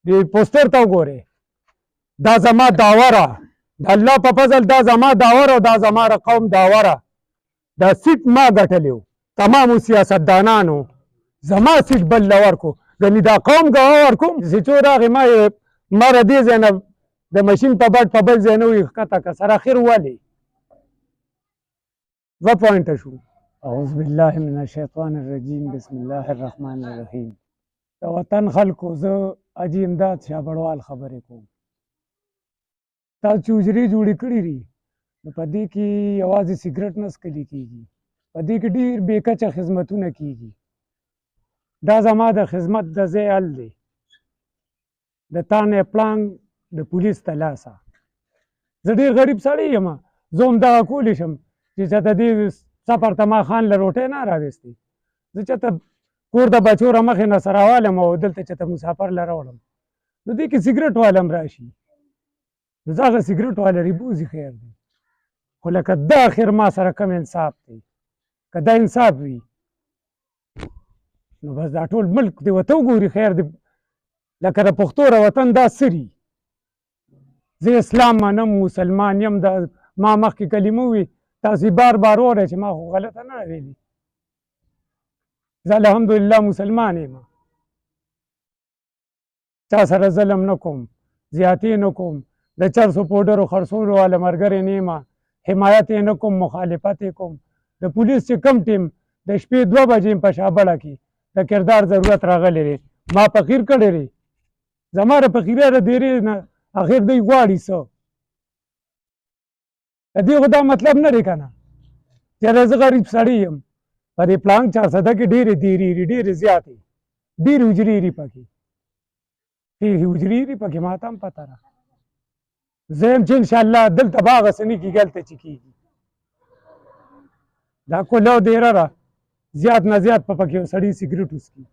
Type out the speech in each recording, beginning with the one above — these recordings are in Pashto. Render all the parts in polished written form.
دې پوسټر ته وګورئ دا زما داوره د الله په فضل دا زما داوره او دا زما د قوم داوره دا سیټ ما ګټلی و تمامو سیاستدانانو زما سیټ بل له ورکو ګنې دا قوم ګواه ورکوم چې څو راغې ما د دې ځای نه د مشین په بټ په بل ځای نه وي ښکته که سره اخر ولې 2 پوینټه شو اعوذ بالله من الشیطان الرجیم بسم الله الرحمن الرحیم د وطن خلکو زه حاجي امداد شاه بړوال خبرې کوم تاسو چې حجرې جوړې کړي دي نو په دې کې یوازې سګرټ نه څښلي کېږي په دې کې ډېر بې کچه خدمتونه کېږي دا زما د خدمت د ځای حل دی د تا نه پړانګ د پولیس ته لاسه زه ډېر غریب سړی یم زه هم دغه کولی شم چې چېرته دې سفر ته ما خان له روټۍ نه راویستې زه چېرته کور د بچو را مخې نه سره والم او دلته چېرته مسافر له راوړم نو دې کې سګرټ والا هم راشي نو زه هغه سګرټ والا رېبوزي خیر دی خو لکه دا اخر ما سره کم انصاف دی که دا انصاف وي نو بس دا ټول ملک دی ورته وګوري خیر دی لکه د پښتو د وطن دا سري زه اسلام منم مسلمان یم دا ما مخکې کلمه وي تاسې بار بار ووایئ چې ما خو غلطه نه ویلي زه الحمدلله مسلمان یم چا سره ظلم نه کوم زیاتې نه کوم د چرسو پوډرو خرڅولو والا ملګری نه یم حمایت یې نه کوم مخالفت یې کوم د پولیس چې کم ټیم د شپې 2 بجې په شابړه کې د کردار ضرورت راغلی دی ما فقیر کړی دی زما د فقیرۍ د ډېرې نه اخر دوی غواړي څه د دې خو دا مطلب نه دی که نه چې زه غریب سړی یم په دې پړانګ 400 کې ډېرې دیرې دي ډېرې زیاتې ډېرې حجرې دي پکې ډېرې حجرې دي پکې ما ته هم پته ده زه یم چې انشاءالله دلته به هغسې نه کېږي هلته چې کېږي دا کلو دیره ده زیات نه زیات په پکې یو سړي سګرټ وڅکي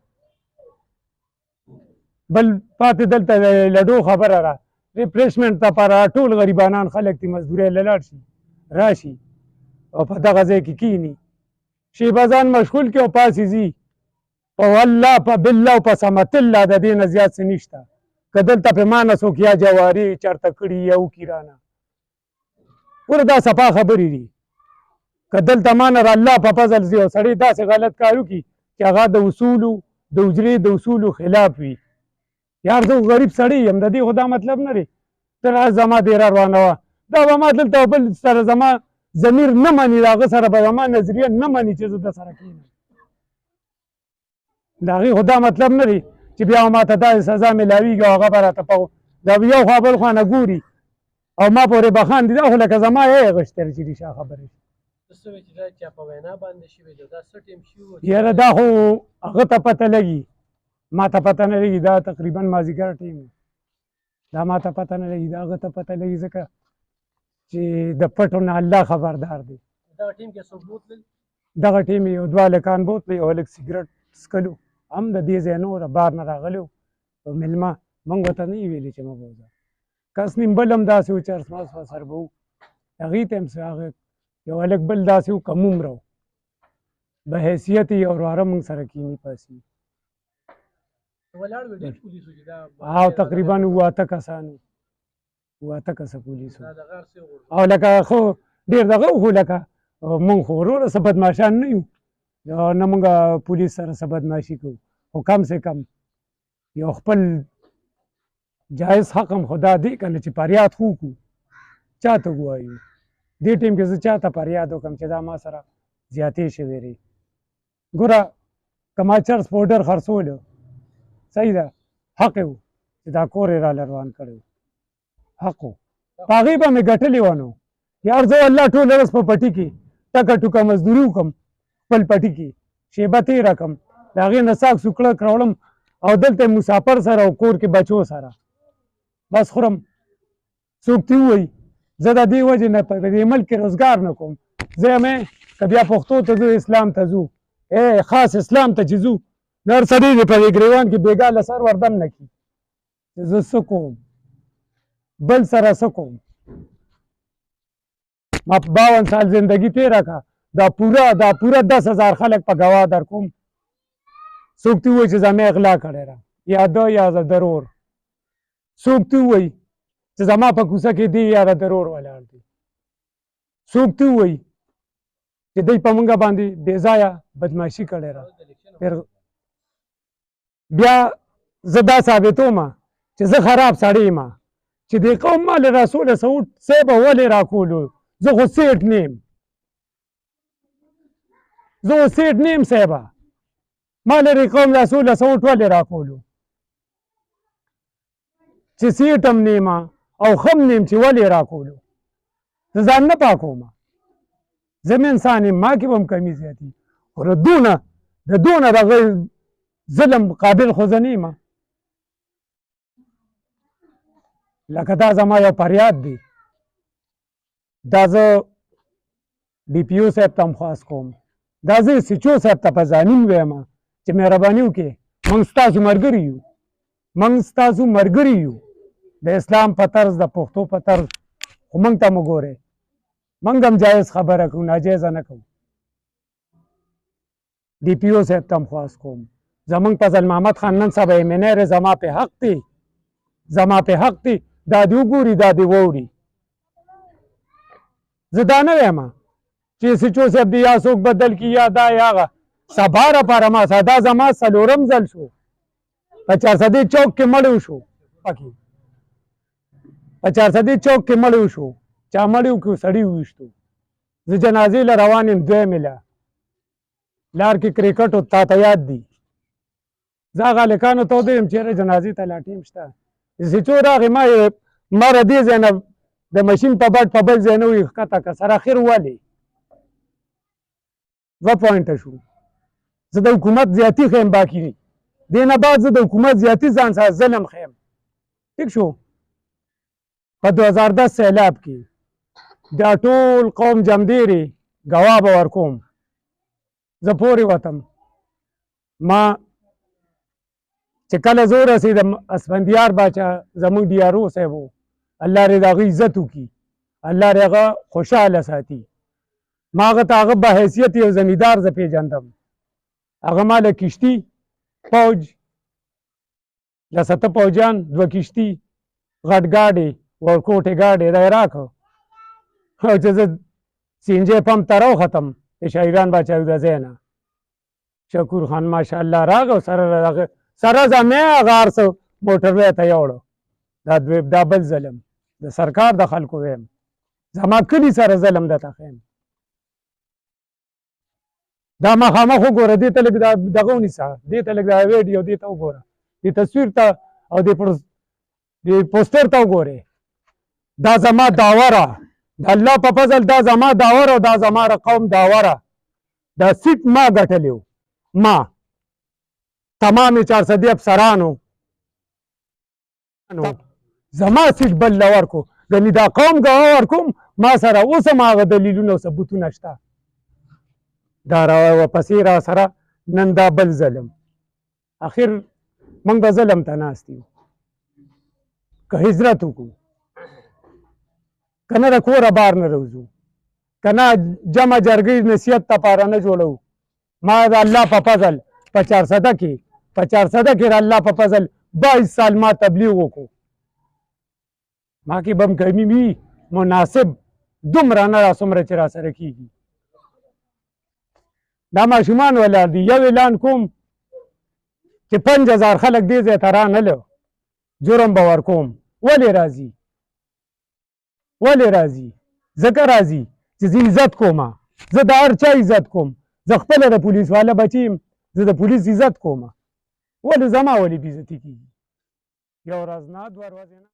بل پاتې دلته د لډو خبره ده ریفریشمنټ لپاره ټول غریبانان خلک دي مزدورۍ له لاړ شي راشي او په دغه ځای کې کښېني شیبه ځان مشغول کړي او پاسې ځي په والله په بالله او په صمت الله د دې نه زیات څه نشته که دلته پې ما نه څوک یا جواري چرته کړي یا وکړي رانه ګوره دا صفا خبرې دي که دلته ما نه الله په فضل ځي او سړی داسې غلط کار وکړي چې هغه د اصولو د حجرې د اصولو خلاف وي یار زه غریب سړی یم د دې خو دا مطلب نه دی ته راز زما دیره روانه وه دا به ما دلته بل سره زما ضمیر نه مني د هغه سره به زما نظریه نه مني چې زه د سره کښېنم د هغې خو دا مطلب نه دی چې بیا ما ته داسې سزا میلاویږي او هغه به راته په دا یو خوا بل خوا نه ګوري او ما پورې به خاندي دا خو لکه زما یې غشترې چې دي شا خبرې یاره دا خو هغه ته پته لګي ما ته پته نه لګي دا تقریبا مازدیګر ټیم دا ما ته پته نه لګي دا هغه ته پته لګي ځکه چې د پټو نه الله خبردار دی دغه ټیم یو 2 هلکان بوتلو یو هلک سګرټ څښلو هم د دې ځای نه و د بار نه راغلی و او مېلمه موږ ورته نه یې ویلي چې مه بوځه کس نیم بل هم داسې و چرس مرس سر به و هغې ته هم هغه یو هلک بل داسې و که مومره و به حیثیت یې او وراره موږ سره کښېني پاسي او تقریبا 8 کسان وو 8 کسه پولیس او لکه خو ډېر دغه خو لکه مونږ خو وروره څه بدماشان نه یو نه مونږ پولیس سره څه بدماشي کوو خو کم سے کم یو خپل جایز حق هم خو دا دی که نه چې فریاد خو وکړو چا ته ووایو دې ټیم کې زه چا ته فریاد وکړم چې دا ما سره زیاتې شوې دی ګوره که ما چرس پوډر خرڅولو صحیح ده حق یې و چې دا کور یې راله روان کړی و حق و په هغې به مې ګټلې و نو یار زه والله ټوله ورځ په پټي کې ټکه ټوکه مزدوري وکړم خپل پټي کې شیبه تېره کړم د هغې نه ساک سوکړه کړوړم او دلته مسافر سره او کور کې بچو سره بس خورم څوک ته ووایي زه د دې وجې نه په دې ملک کې روزګار نه کوم زه یم که بیا پښتو ته ځو اسلام ته ځو خاص اسلام ته چې ځو نو هر سړی دې په دې ګریوان کې بېګا له سر وردن نه کړي چې زه څه کوم بل سره څه کوم ما 52 سال زندگی تېره کړه دا پوره 10,000 خلک په ګواه در کوم څوک ته ووایي چې زه مې اغلا کړی را یا ده یا زه درور څوک ته ووایي چې زما په کوڅه کې دی یاره درور ولاړ دی څوک ته ووایي چې دوی په مونږ باندې بې ځایه بدماشي کړې ده بیا زه دا ثابتوم چې زه خراب سړی یم چې د قوم ما له رسول سعود صاحبه ولې راکولو زه خو سیټ نیم زه خو سیټ نیم صاحبه ما له قوم رسول سعود ولې راکولو چې سیټ هم نیم او خم نیم چې ولې راکولو زه ځان نه پاکوم زه مې انسان یم ما کې به هم کمی زیاتي خو د دونه دغه ظلم قابل خو زه نه یم لکه دا زما یو فریاد دی دا زه ډي پي او صاحب ته هم خواست کوم دا زه سچو صاحب ته په ځانیم ویم چې مهرباني وکړې موږ ستاسو ملګري یو موږ ستاسو ملګري یو د اسلام په طرز د پښتو په طرز خو موږ ته مو ګورئ موږ هم جایز خبره کوو ناجایزه نه کوو ډي پي او صاحب ته هم خواست کوم زمونږ فضل محمد خان نن سبا ایمنیر زما په حق دی زما په حق دی دا دې وګوري دا دې واوري زه دا نه وایم چې سچو صاحب دی یا څوک بدل کي یا دا یا هغه سبا لپاره ما دا زما څلورم ځل شو په چارسدې چوک کې مړ شو پکې په چارسدې چوک کې مړ شو چا مړ وکړو سړي وویشتو زه جنازې له روان یم دویمې له لار کې کرکټ و تا ته یاد دي زه هغه هلکانو ته ودرېم چېرې جنازې ته لا ټیم شته سچو راغې ما له دې ځای نه د مشین په بټ په بل ځای نه وي ښکته که سره اخر ولې 2 پوینټه شو زه د حکومت زیاتي ښیم باقي دې نه بعد زه د حکومت زیاتي ځان سره ظلم ښیم ټیک شو په 2010 سیلاب کې دا ټول قوم جمدیرې ګواه به ورکوم زه پورې وتم ما چې کله زه ورسېدم اسفندیار باچا زموږ ډي آر او صاحب و الله دې د هغه عزت وکړي الله دې هغه خوشحاله ساتي ما هغه ته هغه بحیثیت یو زمیندار زه پېژندم هغه ما له کشتي پوج له 7 پوجیان 2 کشتي غټ ګاډې ورکوټې ګاډې دا یې راکړه او چې زه سینجې پمپ ته راوختم د شاعران باچا د ځای نه شکور خان ماشاءالله راغی او سره زمې هغه هر څه موټر وی ته یوړو دا بل ظلم د سرکار د خلکو ویم زما کلي سره ظلم درته ښیم دا مخامخ وګوره دې ته لږ دغه ونیسه دې ته لږ دا ویډیو دې ته وګوره دې تصویر ته او دې پوسټر ته وګورې دا زما داوره د الله په فضل دا زما داوره او دا زما د قوم داوره دا سیټ ما ګټلی ما تمام 400 افسرانو زما سیټ بل له ورکو ګنې دا قوم ګواه ورکوم ما سره اوس هم هغه دلیلونه او ثبوتونه شته دا راپسې را سره نن دا بل ظلم اخر موږ به ظلم ته ناست یو که هجرت وکړو که نه د کوره بار نه روځو که نه جمع جرګۍ نصیحت لپاره نه جوړو ما د الله په فضل په 400 کې د الله په فضل 22 سال ما تبلیغ وکړو ما کې به هم کمی وي مناسب دومره نه را څومره چې را سره کېږي دا ماشومان ولاړ دي یو اعلان کوم چې 5000 خلک دې ځای ته رانهله جرم به ورکوم ولې راځي ځکه راځي چې زه عزت کوم زه د هر چا عزت کوم زه خپله د پولیس والا بچی یم زه د پولیس عزت کوم ولې زما ولې بېعزتي کېږي یو ورځ نه 2 ورځې نه